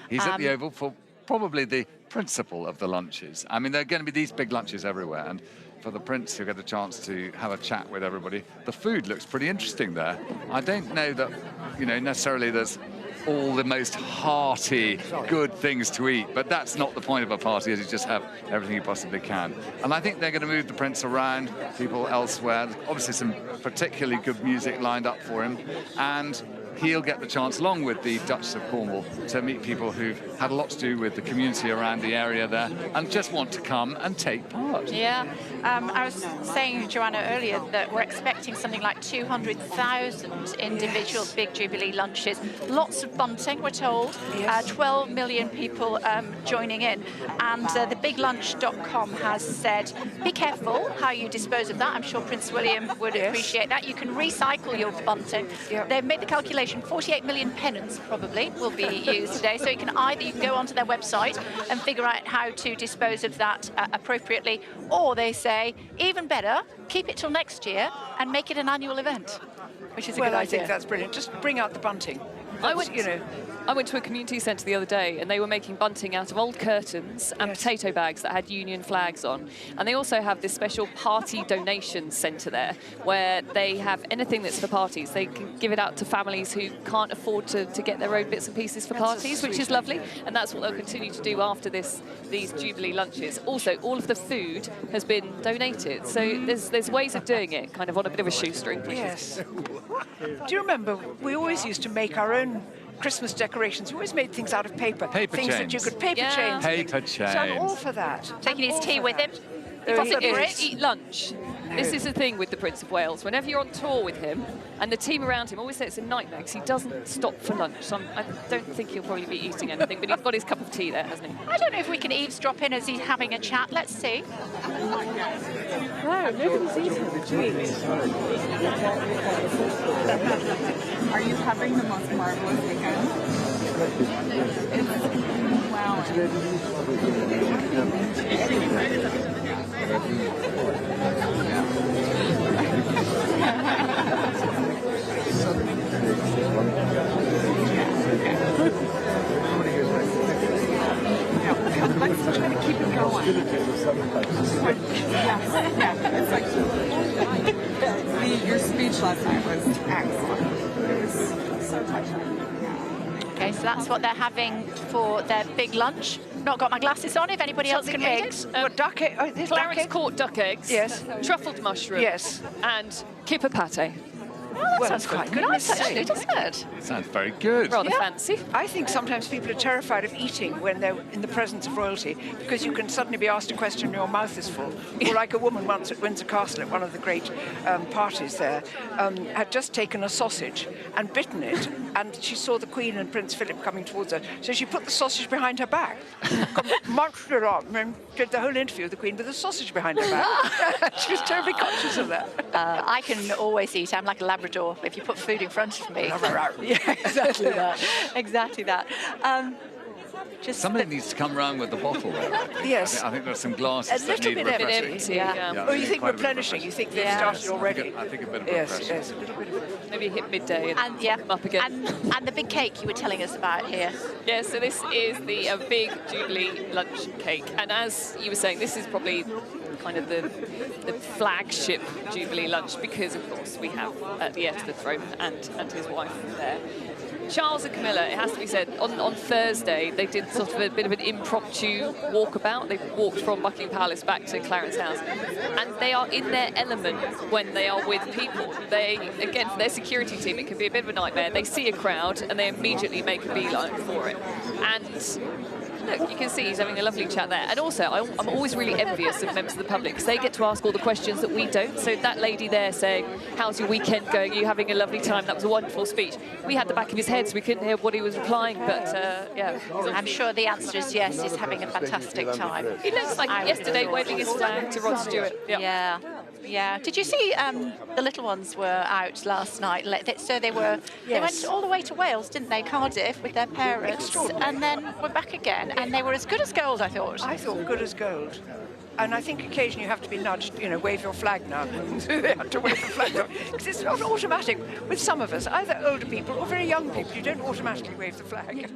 He's at the Oval for probably the principal of the lunches. I mean, there are going to be these big lunches everywhere, and for the Prince to get a chance to have a chat with everybody, the food looks pretty interesting there. I don't know that, you know, necessarily there's all the most hearty, good things to eat, but that's not the point of a party, is you just have everything you possibly can. And I think they're going to move the Prince around, people elsewhere. Obviously some particularly good music lined up for him, and he'll get the chance, along with the Duchess of Cornwall, to meet people who've had a lot to do with the community around the area there and just want to come and take part. Yeah, I was saying, Joanna, earlier that we're expecting something like 200,000 individual big Jubilee lunches. Lots of bunting, we're told. 12 million people joining in. And thebiglunch.com has said, be careful how you dispose of that. I'm sure Prince William would appreciate that. You can recycle your bunting. They've made the calculation, 48 million pennants probably will be used today. So you can either go onto their website and figure out how to dispose of that appropriately, or they say, even better, keep it till next year and make it an annual event, which is a good idea. I think that's brilliant. Just bring out the bunting. I went to a community centre the other day, and they were making bunting out of old curtains and potato bags that had Union flags on. And they also have this special party donation centre there, where they have anything that's for parties. They can give it out to families who can't afford to get their own bits and pieces for parties, which is lovely. And that's what they'll continue to do after these Jubilee lunches. Also, all of the food has been donated. So there's ways of doing it, kind of on a bit of a shoestring. Yes. Do you remember, we always used to make our own Christmas decorations. We always made things out of paper. Things chains. that you could paper chains. Paper chains. So I'm all for that. Taking his tea with him. Eat lunch. No. This is the thing with the Prince of Wales. Whenever you're on tour with him, and the team around him always say it's a nightmare because he doesn't stop for lunch. So I don't think he'll probably be eating anything, but he's got his cup of tea there, hasn't he? I don't know if we can eavesdrop in as he's having a chat. Let's see. Wow, nobody's eating the treats. Are you having the most marvelous weekend? Wow. Let's try to keep it going. It's like your speech last night was excellent. It was so touching. Okay, so that's what they're having for their big lunch. Not got my glasses on, if anybody else can read it. Clarence Court duck eggs. Yes. Truffled mushroom. Yes. And kipper pate. Oh, that sounds quite good, actually, doesn't it? Sounds very good. Rather fancy. I think sometimes people are terrified of eating when they're in the presence of royalty, because you can suddenly be asked a question and your mouth is full. Or like a woman once at Windsor Castle at one of the great parties there, had just taken a sausage and bitten it, and she saw the Queen and Prince Philip coming towards her, so she put the sausage behind her back, marched her on, and did the whole interview with the Queen with the sausage behind her back. She was terribly conscious of that. I can always eat. I'm like a Labrador. If you put food in front of me. Yeah, exactly that. Exactly that. Somebody needs to come round with the bottle there. Yes. I think there's some glasses that need empty. Yeah. Oh, you think replenishing? You think they've started already? I think a bit of refreshing. Yes, a little bit of maybe hit midday and come up again. And the big cake you were telling us about here. Yeah, so this is the big Jubilee lunch cake. And as you were saying, this is probably kind of the flagship Jubilee lunch, because of course we have the heir to the throne and his wife there. Charles and Camilla, it has to be said, on Thursday they did sort of a bit of an impromptu walkabout. They walked from Buckingham Palace back to Clarence House, and they are in their element when they are with people. They, again, for their security team, it can be a bit of a nightmare. They see a crowd and they immediately make a beeline for it. And look, you can see he's having a lovely chat there. And also, I'm always really envious of members of the public, because they get to ask all the questions that we don't. So that lady there saying, how's your weekend going? Are you having a lovely time? That was a wonderful speech. We had the back of his head, so we couldn't hear what he was replying. But, yeah. I'm sure the answer is yes, he's having a fantastic time. He looks like yesterday waving his flag to Rod Stewart. Yeah. Yeah. Did you see the little ones were out last night? So they went all the way to Wales, didn't they, Cardiff, with their parents, and then we're back again. And they were as good as gold, I thought. I thought good as gold. And I think occasionally you have to be nudged, you know, wave your flag now. They have to wave the flag now. Because it's not automatic with some of us, either older people or very young people. You don't automatically wave the flag.